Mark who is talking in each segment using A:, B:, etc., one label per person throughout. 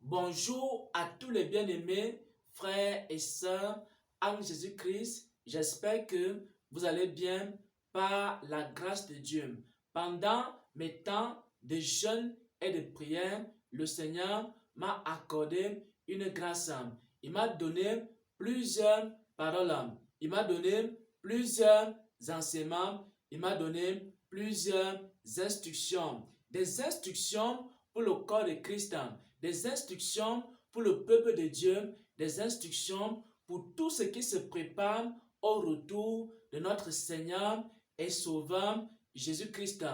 A: Bonjour à tous les bien-aimés, frères et sœurs en Jésus-Christ. J'espère que vous allez bien par la grâce de Dieu. Pendant mes temps de jeûne et de prière, le Seigneur m'a accordé une grâce. Il m'a donné plusieurs paroles. Il m'a donné plusieurs enseignements. Il m'a donné plusieurs instructions. Des instructions pour le corps de Christ, des instructions pour le peuple de Dieu, des instructions pour tout ce qui se prépare au retour de notre Seigneur et Sauveur Jésus-Christ.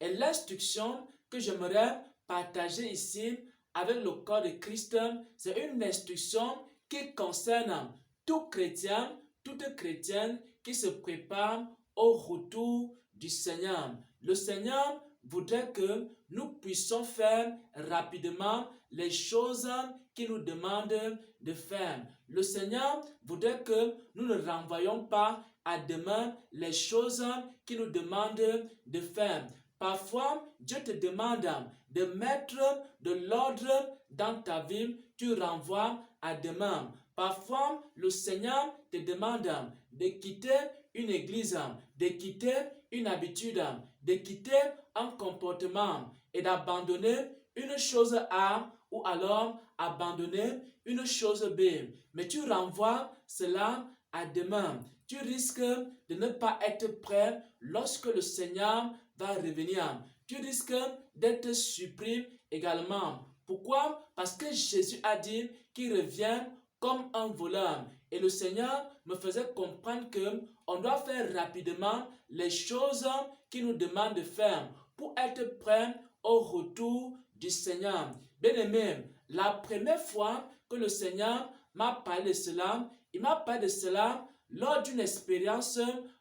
A: Et l'instruction que j'aimerais partager ici avec le corps de Christ, c'est une instruction qui concerne tout chrétien, toute chrétienne qui se prépare au retour du Seigneur. Le Seigneur voudrait que nous puissions faire rapidement les choses qu'il nous demande de faire. Le Seigneur voudrait que nous ne renvoyions pas à demain les choses qu'il nous demande de faire. Parfois, Dieu te demande de mettre de l'ordre dans ta vie, tu renvoies à demain. Parfois, le Seigneur te demande de quitter une église, de quitter une habitude, de quitter un comportement et d'abandonner une chose A ou alors abandonner une chose B. Mais tu renvoies cela à demain. Tu risques de ne pas être prêt lorsque le Seigneur va revenir. Tu risques d'être surpris également. Pourquoi? Parce que Jésus a dit qu'il revient comme un voleur. Et le Seigneur me faisait comprendre que on doit faire rapidement les choses qu'il nous demande de faire pour être prêt au retour du Seigneur. Bien-aimé, la première fois que le Seigneur m'a parlé de cela, il m'a parlé de cela lors d'une expérience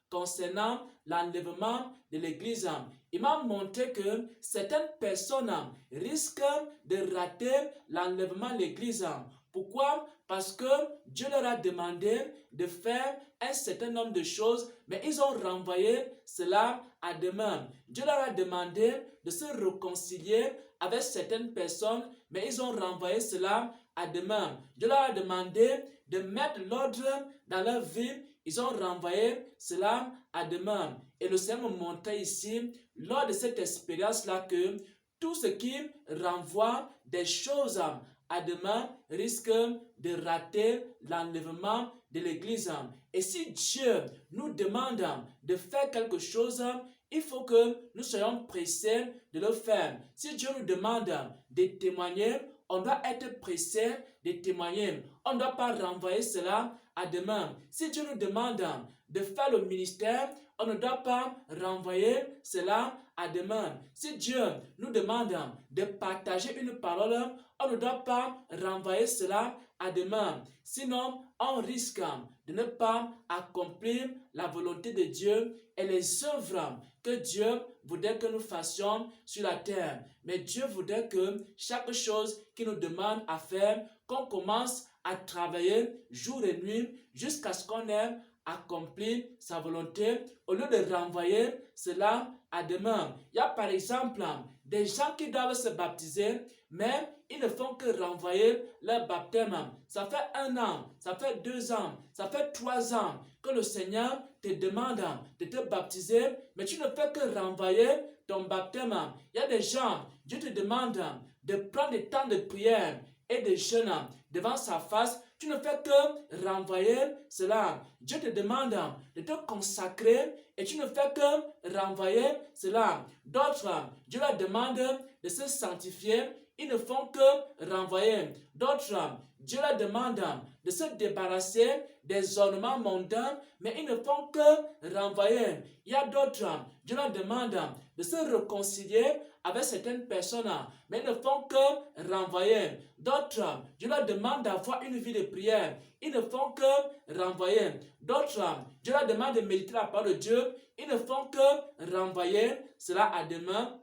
A: concernant l'enlèvement de l'église. Il m'a montré que certaines personnes risquent de rater l'enlèvement de l'église. Pourquoi? Parce que Dieu leur a demandé de faire un certain nombre de choses, mais ils ont renvoyé cela à demain. Dieu leur a demandé de se réconcilier avec certaines personnes, mais ils ont renvoyé cela à demain. Dieu leur a demandé de mettre l'ordre dans leur vie, ils ont renvoyé cela à demain. Et le Seigneur me montrait ici, lors de cette expérience-là, que tout ce qui renvoie des choses à demain risque de rater l'enlèvement de l'église. Et si Dieu nous demande de faire quelque chose, il faut que nous soyons pressés de le faire. Si Dieu nous demande de témoigner, on doit être pressé de témoigner. On ne doit pas renvoyer cela à demain. Si Dieu nous demande de faire le ministère, on ne doit pas renvoyer cela à demain. Si Dieu nous demande de partager une parole, on ne doit pas renvoyer cela à demain. Sinon, on risque de ne pas accomplir la volonté de Dieu et les œuvres que Dieu voudrait que nous fassions sur la terre. Mais Dieu voudrait que chaque chose qu'il nous demande à faire, qu'on commence à travailler jour et nuit jusqu'à ce qu'on ait accompli sa volonté au lieu de renvoyer cela à demain. Il y a par exemple des gens qui doivent se baptiser, mais ils ne font que renvoyer leur baptême. Ça fait 1 an, ça fait 2 ans, ça fait 3 ans que le Seigneur te demande de te baptiser, mais tu ne fais que renvoyer ton baptême. Il y a des gens, Dieu te demande de prendre des temps de prière et de jeûne devant sa face. Tu ne fais que renvoyer cela. Dieu te demande de te consacrer et tu ne fais que renvoyer cela. D'autres, Dieu leur demande de se sanctifier. Ils ne font que renvoyer. D'autres, Dieu leur demande de se débarrasser des ornements mondains, mais ils ne font que renvoyer. Il y a d'autres, Dieu leur demande de se réconcilier avec certaines personnes, mais ils ne font que renvoyer. D'autres, Dieu leur demande d'avoir une vie de prière. Ils ne font que renvoyer. D'autres, Dieu leur demande de méditer la parole de Dieu. Ils ne font que renvoyer cela à demain.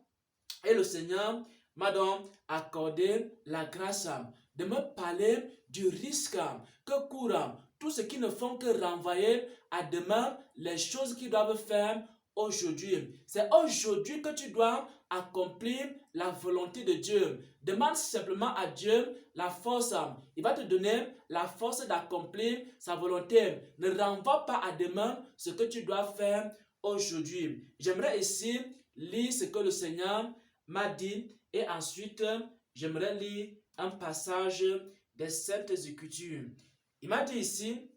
A: Et le Seigneur m'a donc accordé la grâce de me parler du risque que courent tous ceux qui ne font que renvoyer à demain les choses qu'ils doivent faire aujourd'hui. C'est aujourd'hui que tu dois accomplir la volonté de Dieu. Demande simplement à Dieu la force. Il va te donner la force d'accomplir sa volonté. Ne renvoie pas à demain ce que tu dois faire aujourd'hui. J'aimerais ici lire ce que le Seigneur m'a dit et ensuite j'aimerais lire un passage des Saintes Écritures. Il m'a dit ici,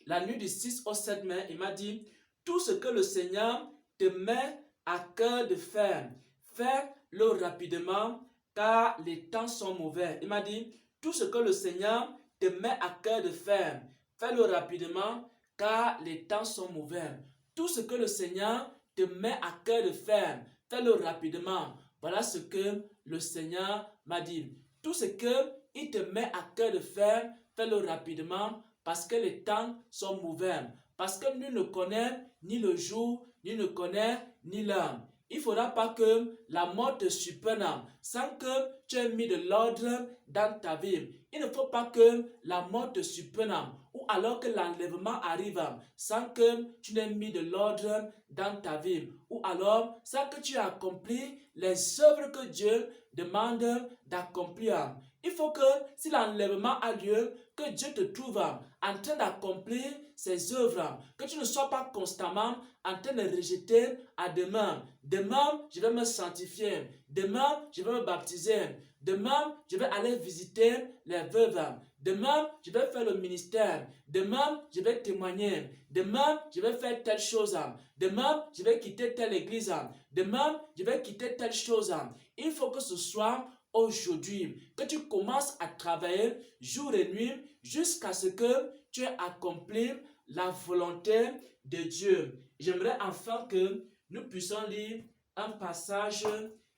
A: la nuit du 6 au 7 mai, il m'a dit, tout ce que le Seigneur te met à cœur de faire, fais-le rapidement car les temps sont mauvais. Il m'a dit, tout ce que le Seigneur te met à cœur de faire, fais-le rapidement car les temps sont mauvais. Tout ce que le Seigneur te met à cœur de faire, fais-le rapidement. Voilà ce que le Seigneur m'a dit. Tout ce qu'il te met à cœur de faire, fais-le rapidement parce que les temps sont mauvais. Parce que nul ne connaît ni le jour, nul ne connaît ni l'heure. Il ne faudra pas que la mort te surprenne sans que tu aies mis de l'ordre dans ta vie. Il ne faut pas que la mort te surprenne ou alors que l'enlèvement arrive sans que tu n'aies mis de l'ordre dans ta vie ou alors sans que tu aies accompli les œuvres que Dieu demande d'accomplir. Il faut que si l'enlèvement a lieu, que Dieu te trouve en train d'accomplir ses œuvres, que tu ne sois pas constamment en train de rejeter à demain. Demain, je vais me sanctifier. Demain, je vais me baptiser. Demain, je vais aller visiter les veuves. Demain, je vais faire le ministère. Demain, je vais témoigner. Demain, je vais faire telle chose. Demain, je vais quitter telle église. Demain, je vais quitter telle chose. Il faut que ce soit aujourd'hui, que tu commences à travailler jour et nuit jusqu'à ce que tu aies accompli la volonté de Dieu. J'aimerais enfin que nous puissions lire un passage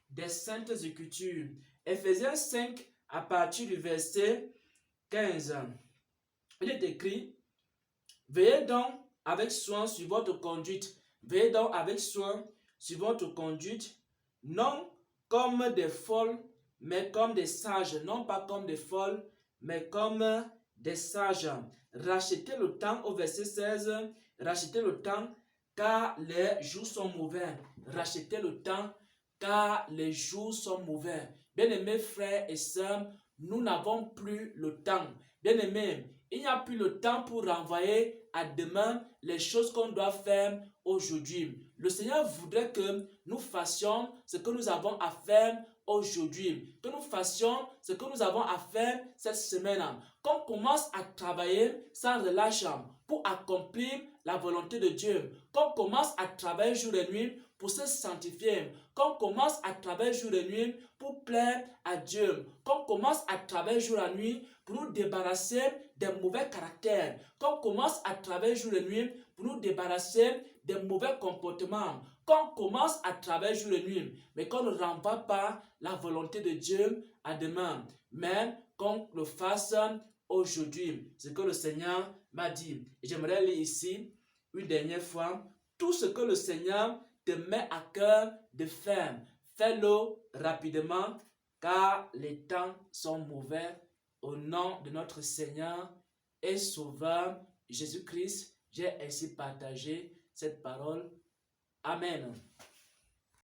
A: des Saintes Écritures. Ephésiens 5, à partir du verset 15. Il est écrit, veillez donc avec soin sur votre conduite. Veillez donc avec soin sur votre conduite, non comme des folles, mais comme des sages. Non pas comme des folles, mais comme des sages. Rachetez le temps, au verset 16. Rachetez le temps, car les jours sont mauvais. Rachetez le temps, car les jours sont mauvais. Bien-aimés frères et sœurs, nous n'avons plus le temps. Bien-aimés, il n'y a plus le temps pour renvoyer à demain les choses qu'on doit faire aujourd'hui. Le Seigneur voudrait que nous fassions ce que nous avons à faire aujourd'hui. Que nous fassions ce que nous avons à faire cette semaine. Qu'on commence à travailler sans relâche pour accomplir la volonté de Dieu. Qu'on commence à travailler jour et nuit pour se sanctifier. Qu'on commence à travailler jour et nuit pour plaire à Dieu. Qu'on commence à travailler jour et nuit pour nous débarrasser des mauvais caractères. Qu'on commence à travailler jour et nuit pour nous débarrasser des mauvais comportements. Qu'on commence à travailler jour et nuit, mais qu'on ne renvoie pas la volonté de Dieu à demain, mais qu'on le fasse aujourd'hui. C'est ce que le Seigneur m'a dit. Et j'aimerais lire ici une dernière fois. Tout ce que le Seigneur te met à cœur de faire, fais-le rapidement, car les temps sont mauvais. Au nom de notre Seigneur et Sauveur Jésus-Christ, j'ai ainsi partagé cette parole. Amen.